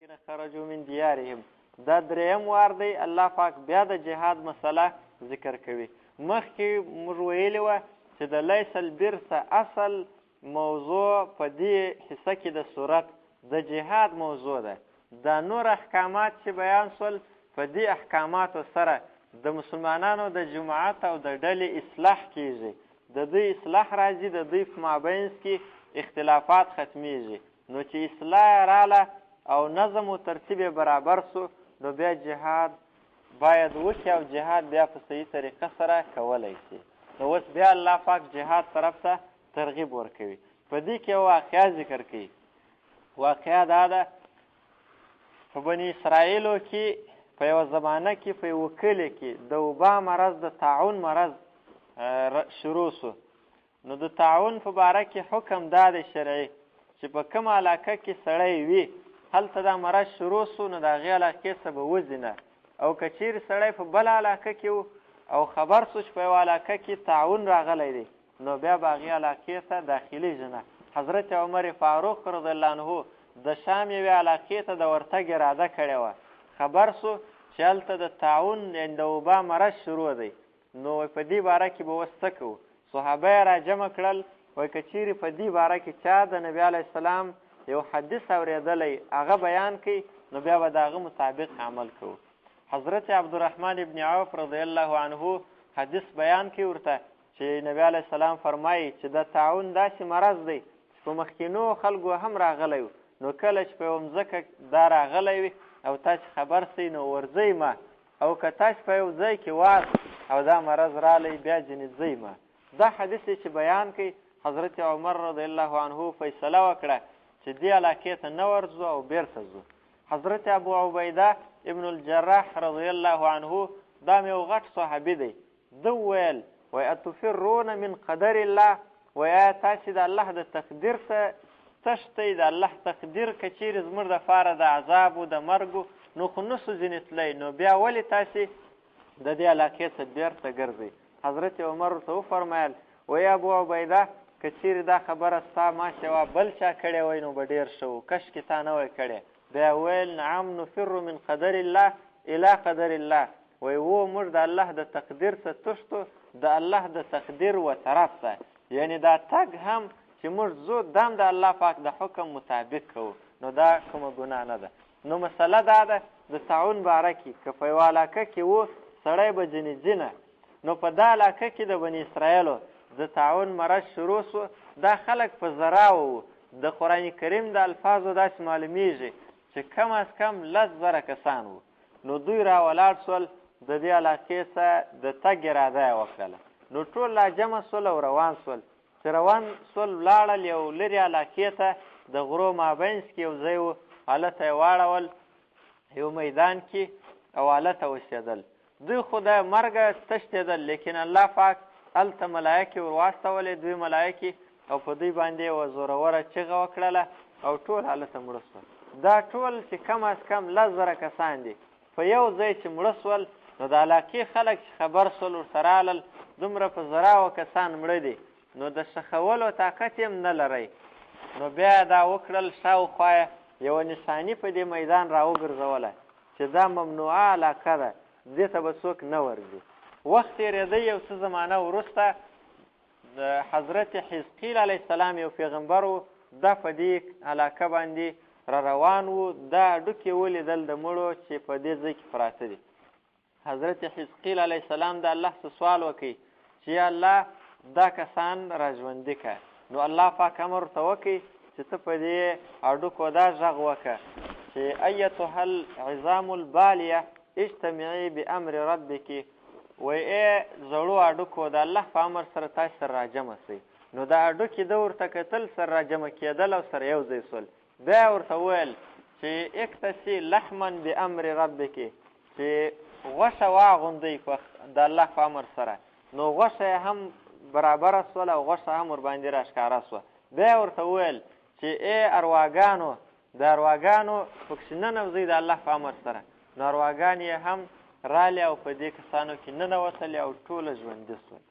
الذین خرجوا من دیارهم دا دریم وار دی الله پاک بیا د جهاد مسله ذکر کوي. مخکې موږ ویلې وه چې د لیس البر اصل موضوع په دې حصه کې د صورت د جهاد موضوع ده. دا نور احکامات چې بیان شول په دې احکاماتو سره د مسلمانانو د جماعت او د ډلې اصلاح کیږي، د دوی اصلاح راځي، د دوی په مابینځ کې اختلافات ختمیږي. نو چې اصلاح راله او نظم و ترتیب برابر سو نو بیا جهاد باید وکړي او جهاد بیا په صحیح طریقه سره کولی شي. نو اوس بیا الله پاک جهاد طرف ته ترغیب ورکوي. په دې کې واقعه ذکر کوي. واقعه دا ده په بني اسرائیلو کې په یوه زمانه کې په یوه کلي کې د وبا مرض د طاعون مرض شروع سو. نو د طاعون په باره کې حکم دا دی شرعي چې په کومه علاقه کې سړی وي هلته دا مرض شروع سو نو د هغې علاقې څخه به وځي نه، او که چیرې سړی په بله علاقه کې و او خبر سو چې په یوه علاقه کې طاعون راغلی دی نو بیا به هغې علاقې ته داخلیږي نه. حضرت عمر فاروق رضی الله عنه د شام یوې علاقې ته د ورتګ اراده کړې وه. خبر سو چې هلته د طاعون یعنې د وبا مرض شروع دی. نو په دې باره کې به اوس څه کوو؟ صحابه یې را جمع کړل، وایي که چیرې په دې باره کې چا د نبي علیه السلام یو حدیث اورېدلی هغه بیان کوي نو بیا به د هغه مطابق عمل کوو. حضرت عبدالرحمن ابن عوف رضی الله عنه حدیث بیان کوي ورته چې نبی علیه السلام فرمایي چې د طاعون داسې مرض دی چې په مخکینو خلکو هم راغلی و. نو کله چې په یوه مځکه دا راغلی وي او تاسې خبر سئ نو ورځئ ما، او که تاسې په یو ځای کې واست او دا مرض رالی بیا ځینې ځئ ما. دا حدیث چې بیان کوي حضرت عمر رضی الله عنه فیصله وکړه چې دې علاقې ته نه ورځو او بیرته ځو. حضرت ابو عبیده ابن الجراح رضی الله عنه دا مې یو غټ صحابي دی. ده وویل وایي اتفرون من قدر الله، وایي آیا تاسې د الله د تقدیر څخه تښتئ؟ د الله تقدیر که چیرې زموږ دپاره د عذابو د مرګو نو خو نسو ځینې تللی، نو بیا ولې تاسې د دې علاقې څخه بیرته ګرځئ؟ حضرت عمر ورته وفرمیل وایي ابو عبیده که چیرې دا خبره ستا ما سوا بل چا کړې وی نو به ډېر ښه و، کشکې تا نه وی کړې. بیا ویل نعم نفر من قدر الله الی قدر الله، وایي و موږ د الله د تقدیر څخه تښتو د الله د تقدیر و طرف ته، یعنې دا تګ هم چې موږ ځو دا هم د الله پاک د حکم مطابق کوو. نو دا کومه ګناه نه ده. نو مسله دا ده د طاعون باره کې که په یوه علاقه کې و سړی به ځینې ځي نه، نو په دا علاقه کې د بني اسرائیلو د طاعون مرض شروع سو. دا خلک په زراو وو. د قرآن کریم د الفاظو داسې معلومیږي چې کم از کم 10,000 کسان وو. نو دوی راولاړ سول د دې علاقې څخه د تګ اراده یې وکړله. نو ټول را جمع سول او روان سول. چې روان سول ولاړل یو لرې علاقې ته د غرو مابینځ کې یو ځای و، هلته یې واړول یو میدان کې او هلته اوسېدل. دوی خو د مرګه تښتېدل، لیکن الله پاک هلته ملایکې ور واستولې، دوی ملایکې، او په دوی باندې یوه زوروره چغه وکړله او ټول هلته مړه سول. دا ټول چې کم از کم 10,000 کسان دي په یو ځای چې مړه سول، نو د علاقې خلک چې خبر سول ورته رالل دومره په زراوه کسان مړه دي، نو د ښخولو طاقت یې هم نه لرئ. نو بیا دا وکړل شاوخوا یې یوه نشاني په دې میدان را وګرځوله چې دا ممنوعه علاقه ده، دې ته به څوک نه ورځي. وخت تېرېده یو څه زمانه وروسته د حضرت حزقیل علیه السلام یو پیغمبر و، دا په دې علاقه باندې را روان و. دا هډوکې ولیدل د مړو چې په دې ځای کې پراته دي. حضرت حزقیل علیه السلام د الله څه سوال وکړي چې یا الله دا کسان را ژوندي که. نو الله پاک امر ورته وکړي چې ته په دې هډوکو دا غږ وکړه چې ایتها العظام البالیه اجتمعي بامر ربک، وایي ای زړو هډوکو د الله په امر سره تاسې سره راجمع سئ. نو دا هډوکي ده ورته کتل سره راجمع کېدل او سره یو ځای سول. بیا ورته وویل چې اکتسي لحما بامر ربک، چې غوښه واغوندئ د الله په امر سره. نو غوښه یې هم برابره سوله او غوښه هم ورباندې راښکاره سوه. بیا ورته وویل چې ای ارواګانو د ارواګانو پکښې ننوځئ د الله په امر سره. نو ارواګانې یې هم رالی او په دې کسانو کې ننوتلې او ټوله ژوندي سول.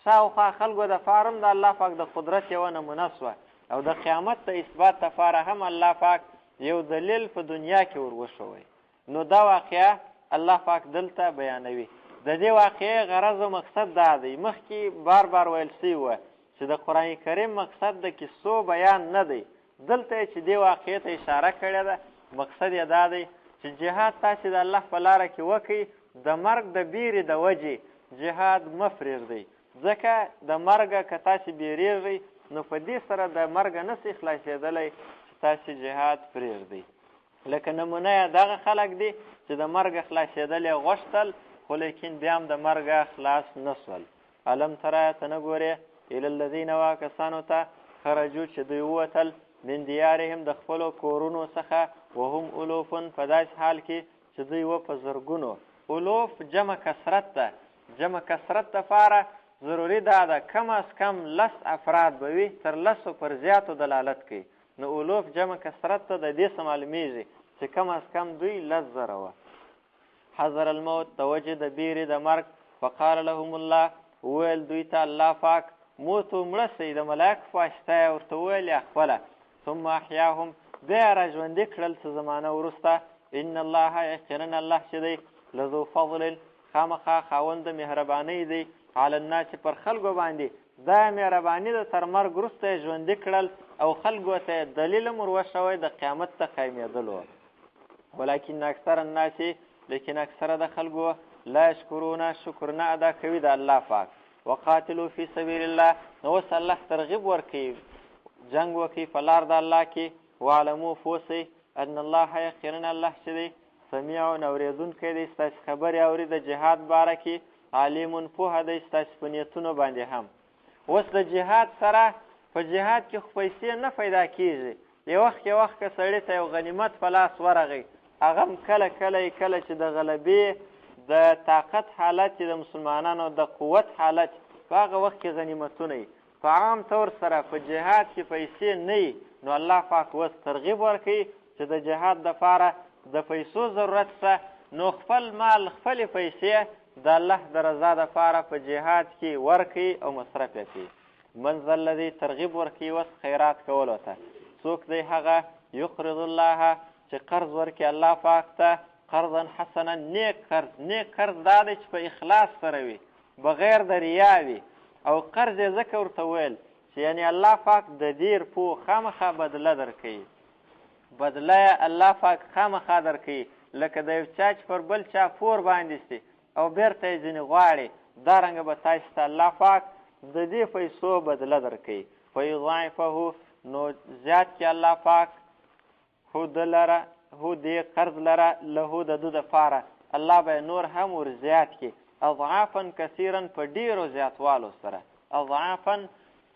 شاوخوا خلکو دپاره هم د الله پاک د قدرت یوه نمونه سوه او د قیامت د اثبات دپاره هم الله پاک یو دلیل په دنیا کې ور وښوئ. نو دا واقعه الله پاک دلته بیانوي. د دې واقعې غرض او مقصد دا دی، مخکې بار بار ویل سوي وه چې د قرآن کریم مقصد د کیسو بیان نه دی. دلته یې چې دې واقعې ته اشاره کړې ده، مقصد یې دا دی چې جهاد تاسې د الله په لاره کې وکئ، د مرګ د بیرې د وجې جهاد مه پرېږدئ، ځکه د مرګه که تاسې بیریږئ نو په دې سره د مرګه نسئ خلاصېدلی چې تاسې جهاد پرېږدئ. لکه نمونه یې دغه خلک دي چې د مرګه خلاصېدل یې غوښتل، خو لیکن بیا هم د مرګه خلاص نه سول. علم تره ته نه ګورې الی الذین هغه کسانو ته خرجو چې دوی ووتل من دیارهم د خپلو کورونو څخه وهم الوفن په داسې حال کې چې دوی وه په زرګونو. الوف جمع کثرت ده، جمع کثرت دپاره ضروري دا ده کم از کم 10 افراد به وي، تر 10 پر زیاتو دلالت کوي. نو الوف جمع کثرت ته د دې څه معلومیږي چې کم از کم دوی 10,000 وه. حذر الموت د وجې د بیرې د مرګ. فقال لهم الله وویل دوی ته الله پاک موتو مړه سئ، د ملایکو په واسطه یې ورته وویل یا خپله. ثم احیاهم بیا یې را ژوندي کړل څه زمانه وروسته. ان الله یقینا الله چې دی لذو فضل خامخا خاوند مهربانۍ دی علی الناس پر خلکو باندې. دا مهرباني د تر مرګ وروسته یې ژوندي کړل او خلکو ته دلیل هم وروښوی د قیامت ته قایمېدلو. ولکن اکثر الناس لیکن اکثره د خلکو لا یشکرونه شکر نه ادا کوي د الله پاک. وقاتلو فی سبیل الله نو اوس الله ترغیب ورکوي جنګ وکړي په لار د الله کې. واعلمو پوسئ ان الله یقینا الله چې دی سمیع اورېدونکی دی، ستاسې خبرې اوري د جهاد باره کې. علیم پوهه دی ستاسې په نیتونو باندې هم. اوس د جهاد سره په جهاد کې خو پیسې نه پیدا کېږي. یو وخت که سړي ته یو غنیمت په لاس ورغی، هغه هم کله چې د غلبې د طاقت حالت چې د مسلمانانو د قوت حالت په هغه وخت کې غنیمتونه وي. په عام طور سره په جهاد کې پیسې نه وي، نو الله پاک اوس ترغیب ورکوي چې د جهاد دپاره د پیسو ضرورت شته، نو خپل مال خپلې پیسې د الله د رضا دپاره په جهاد کې ورکوي او مصرف یې کوي. من ذا الذي ترغیب ورکوي اوس خیرات کولو ته. څوک دی هغه یقرض الله چې قرض ورکړي الله پاک ته قرضا حسنا نیک قرض. نیک قرض دا دی چې په اخلاص سره وي، بغیر د ریا وي. او قرض یې ځکه ورته ویل چې یعنې الله پاک د دیر پو خامخا بدله درکوي، بدله یې الله پاک خامخا درکوي. لکه د یو چا چې پر بل چا پور باندې سي او بیرته یې ځینې غواړي، دارنګه به تاسو ته الله پاک د دې پیسو بدله درکوي. فیضاعفه نو زیات کړي الله پاک هو دې قرض لره له د ده دپاره، الله به نور هم ور زیات کړي. اضعافا کثیرا په ډېرو زیاتوالو سره. اضعافا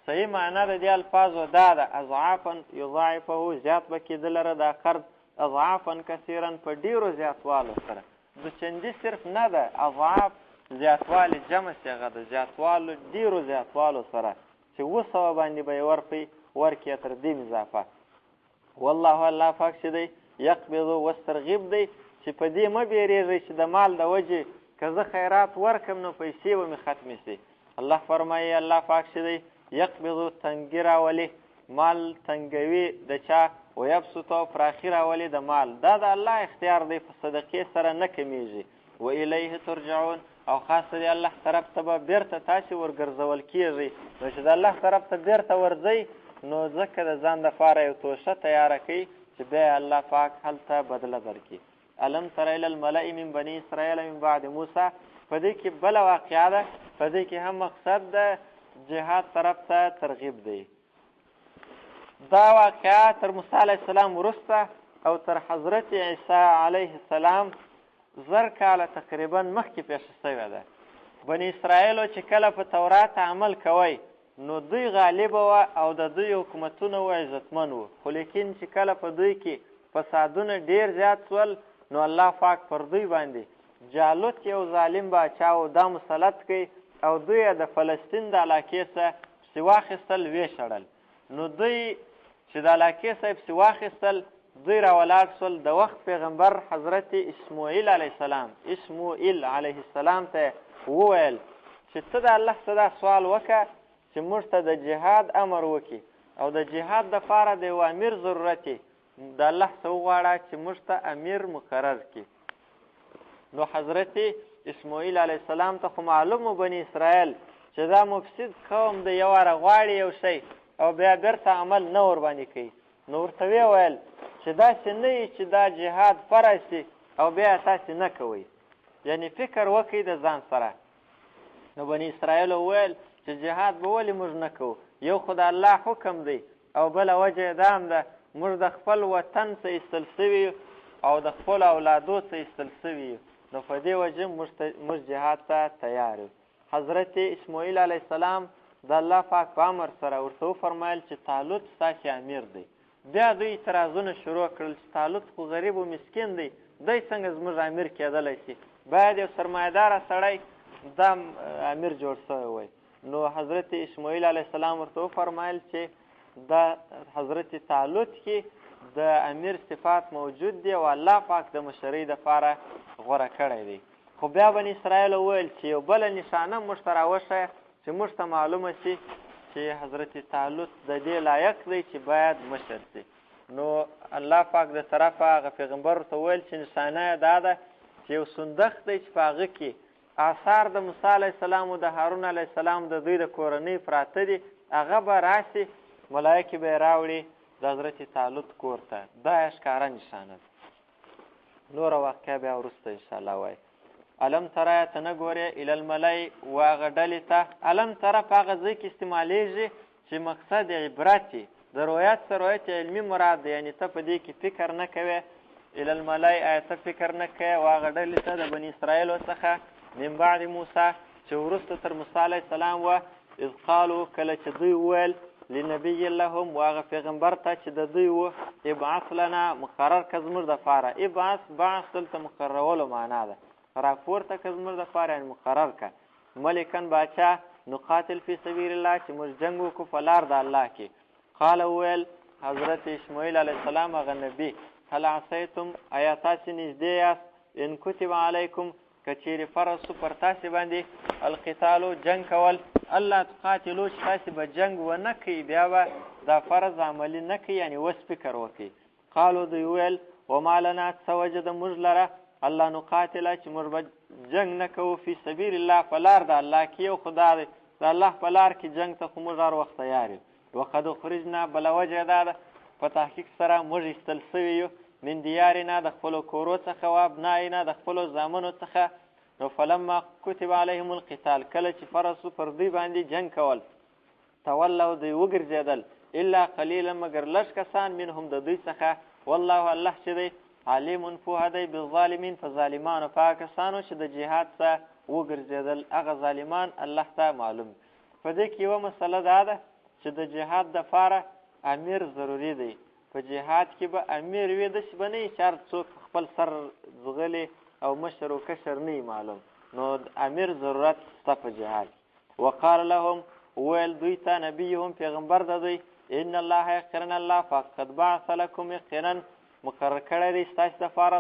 صحیح معنا د دې الفاظو دا ده، اضعافا یضاعفه زیات به کېده لره دا قرض، اضعافا کثیرا په ډېرو زیاتوالو سره. دوچندي صرف نه ده، اضعاف زیاتوالی جمع صیغه ده، زیاتوالو ډېرو زیاتوالو سره چې 200 باندې به یې ورکړي تر دې اضافه. والله الله پاک چې دی یقبضو اوس ترغیب دی چې په دې مه بیرېږئ چې د مال د وجې که زه خیرات ورکړم نو پیسې به مې ختمې شي. الله فرمایي الله پاک چې دی یقبضو تنګي راولي، مال تنګوي د چا، ویبسطو پراخي راولي د مال. دا د الله اختیار دی، په صدقې سره نه کمیږي. و الیه ترجعون او خاصه دی الله طرف ته به بیرته تاسې ورګرځول کېږئ. نو چې د الله طرف ته بیرته ورځئ نو ځکه د ځان دپاره یو توشه تیاره کوي چې بیا الله پاک هلته بدله درکړي. الم تر الی الملأ من بني اسرائیل من بعد موسی. په دې کې بله واقعه ده، په دې کې هم مقصد د جهاد طرف ته ترغیب دی. دا واقعه تر موسی علیه السلام وروسته او تر حضرت عیسی علیه السلام 1000 کاله تقریبا مخکې پیښه شوې ده. بني اسرائیلو چې کله په تورات عمل کوی نو دوی غالبه وه او د دوی حکومتونه و عزتمن وو، خو لیکن چې کله په دوی کې فسادونه ډېر زیات سول نو الله پاک پر دوی باندې جالوت یو ظالم باچا و دا مسلط کوي او دوی د فلسطین د علاقې څخه پسې واخیستل ویې نو دوی چې د علاقې څخه پسې واخیستل دوی راولاړ شول. د وخت پیغمبر حضرت اسماعیل علیه السلام ته وویل چې ته د الله څخه دا سوال وکړه چې موږ ته د جهاد امر وکړي او د جهاد دپاره د یو امیر ضرورت د الله څه وغواړه چې موږ ته امیر مقرر کړي. نو حضرت اسماعیل علیه السلام ته خو معلوم بني اسرائیل چې دا مفسد قوم د یو واره غواړي یو شی او بیا بیرته عمل نه ورباندې کوي. نو ورته ویې ویل چې داسې نه وي چې دا جهاد فرض شي او بیا تاسې نه کوئ، یعنې فکر وکړئ د ځان سره. نو بني اسرائیل وویل چې جهاد به ولې موږ نه کوو، یو خو د الله حکم دی او بله وجه یې دا هم ده موږ د خپل وطن څه ایستل سوي او د خپل اولادو څه ایستل سوي، نو په دې وجه موږ جهاد ته تیار یو. حضرت اسماعیل علیه السلام د الله پاک په امر سره ورته وفرمایل چې طالوت ستاسې امیر دی. بیا دوی اعتراضونه شروع کړل چې طالوت خو غریب و مسکین دی، دی څنګه زموږ امیر کېدلی شي، باید یو سرمایه‌داره سړی دا امیر جوړ سوی وی. نو حضرت اسماعیل علیه السلام ورته وفرمایل چې د حضرت طالوت کې د امیر صفات موجود دی او الله پاک د مشرۍ دپاره غوره کړی دی. خو بیا بني اسرائیل وویل چې یو بله نشانه موږ ته راوښیه چې موږ ته معلومه شي چې حضرت طالوت د دې لایق دی چې باید مشر شي. نو الله پاک د طرفه هغه پیغمبر ورته وویل چې نشانه یې دا ده چې یو صندوق دی چې په هغه کې آثار د موسی علیه السلام او د هارون علیه السلام د دوی د کورنۍ پراته دي، هغه به راشي ملایکې به یې راوړي د حضرت طالوت کور ته. دا یې ښکاره نشانه ده. نوره واقعه بیا وروسته انشاءالله وایي. علم تره ته نه ګورې الی الملای و هغه ډلې ته. علم تره په هغه ځای کې استعمالیږي چې مقصد عبرت د روایت سره روایت علمي مراد دی، یعنې ته په دې کې فکر نه کوې. الی الملای آیا ته فکر نه کوې و هغه ډلې ته د بني اسرائیلو څخه من بعد موسی چې وروسته تر موسی علیه السلام وه، اذ قالو کله چې دوی وویل لنبي لهم و هغه پیغمبر ته چې د دوی و ابعث لنا مقرر که زموږ دپاره. ابعث بعث دلته مقررولو معنا ده، راپورته که زموږ دپاره یعنې مقرر که ملکن باچا نقاتل فی سبیل الله چې موږ جنګ وکړو په لار د الله کې. قال وویل حضرت اسماعیل علیه السلام هغه نبي هل عصیتم آیا تاسې نږدې یاست ان کتب علیکم که چیرې فرض سو پر تاسې باندې القتالو جنګ کول الله تقاتلو چې تاسې به جنګ ونه کوئ بیا به دا فرض عملي نه کوي، یعنې اوس فکر وکړئ. قالو دوی وویل وما لنا څه وجه ده موږ لره الله نقاتله چې موږ به جنګ نه کوو فی سبیل الله په لار د الله کې. یو خدا دی د الله په لار کې جنګ ته خو موږ هر وخت تیار یو. وقد اخرجنا بله وجه دا ده په تحقیق سره موږ ایستل سوي یو من دیارنا د خپلو کورو څخه و ابناینا د خپلو زامنو څخه. نو فلما کتب علیهم القتال کله چې فرض سو پر دوی باندې جنګ کول تولوا دوی وګرځېدل الا قلیلا مګر لږ کسان منهم د دوی څخه. والله الله چې دی علیم پوهه دی بالظالمین په ظالمانو په هغه کسانو چې د جهاد څخه وګرځېدل هغه ظالمان الله ته معلوم. په دې کې یوه مسله دا ده چې د جهاد دپاره امیر ضروري دی. په جهاد کې به امیر وي داسې به نه وي چې هر څوک خپل سر ځغلي او مشر و کشر نه معلوم، نو امیر ضرورت شته په جهاد. وقال لهم ویل دوی ته نبیهم پیغمبر د دوی ان الله یقینا الله فقد بعث لکم یقینا مقرر کړی دی ستاسې دپاره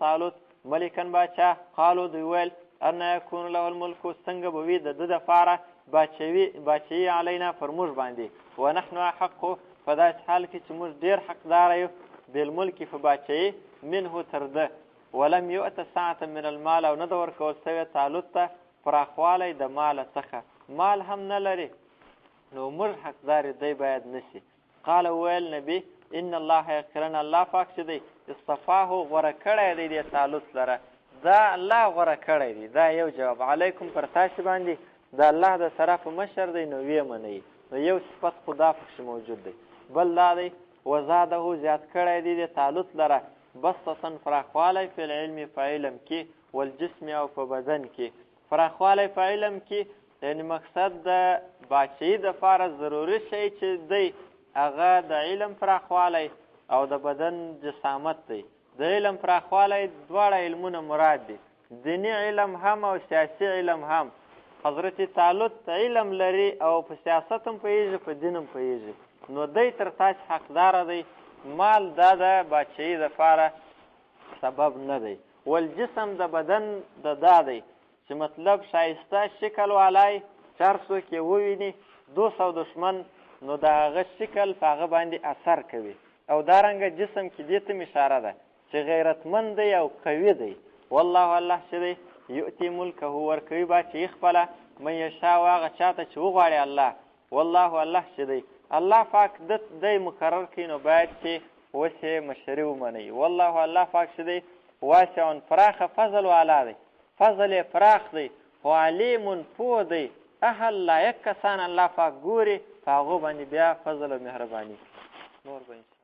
طالوت ملکن باچا. قالو دوی ویل ان یکون له الملک څنګه به وي د ده دپاره باچایي علینا پر موږ باندې ونحن احقو په داسې حال کې چې موږ ډېر حقداره یو بالملک په باچایي منه تر ده ولم یؤت ساعة من المال او نه ده ورکول سوی طالوت ته پراخوالی د مال څخه، مال هم نه لري نو موږ حقدار دی باید نشي. قال ویل نبی ان الله یقینا الله پاک چې دی اصطفاه غوره کړی دی د طالوت لره. دا الله غوره کړی دی، دا یو جواب. علیکم پر تاسې باندې د الله د طرفه مشر دی نو ویې منئ، نو یو صفت خدا پکښې موجود دی. بل دا دی وزاده زیات کړی دی د طالوت لره بسطن فراخوالی فی العلم په علم کې والجسم او په بدن کې. فراخوالی په علم کې یعنې مقصد د باچایي دپاره ضروري شی چې دی هغه د علم پراخوالی او د بدن جسامت دی. د علم پراخوالی دواړه علمونه مراد دي، دیني علم هم او سیاسي علم هم. حضرت طالوت علم لري او په سیاست هم پوهېږي په دین هم پوهېږي، نو دی تر تاسې حقداره دی. مال دا د باچایي دپاره سبب نه دی. والجسم د بدن د دا دی چې مطلب ښایسته شکل والی چې هر څوک یې وویني دوست او دشمن نو د هغه شکل په هغه باندې اثر کوي. او دارنګه جسم کې دې ته اشاره ده چې غیرتمند دی او قوي دی. والله الله چې دی یؤتي ملکه ورکوي باچې خپله من یشاء هغه چاته چې وغواړي الله. والله الله چې دی الله پاک دی مقرر کړي نو باید چې اوس یې مشري ومنئ. والله الله پاک چې دی واسع پراخه فضل والا دی، فضل یې پراخ دی، خو علیم پوه دی، اهل لایق کسان الله پاک ګوري په هغو باندې بیا فضل او مهرباني نور به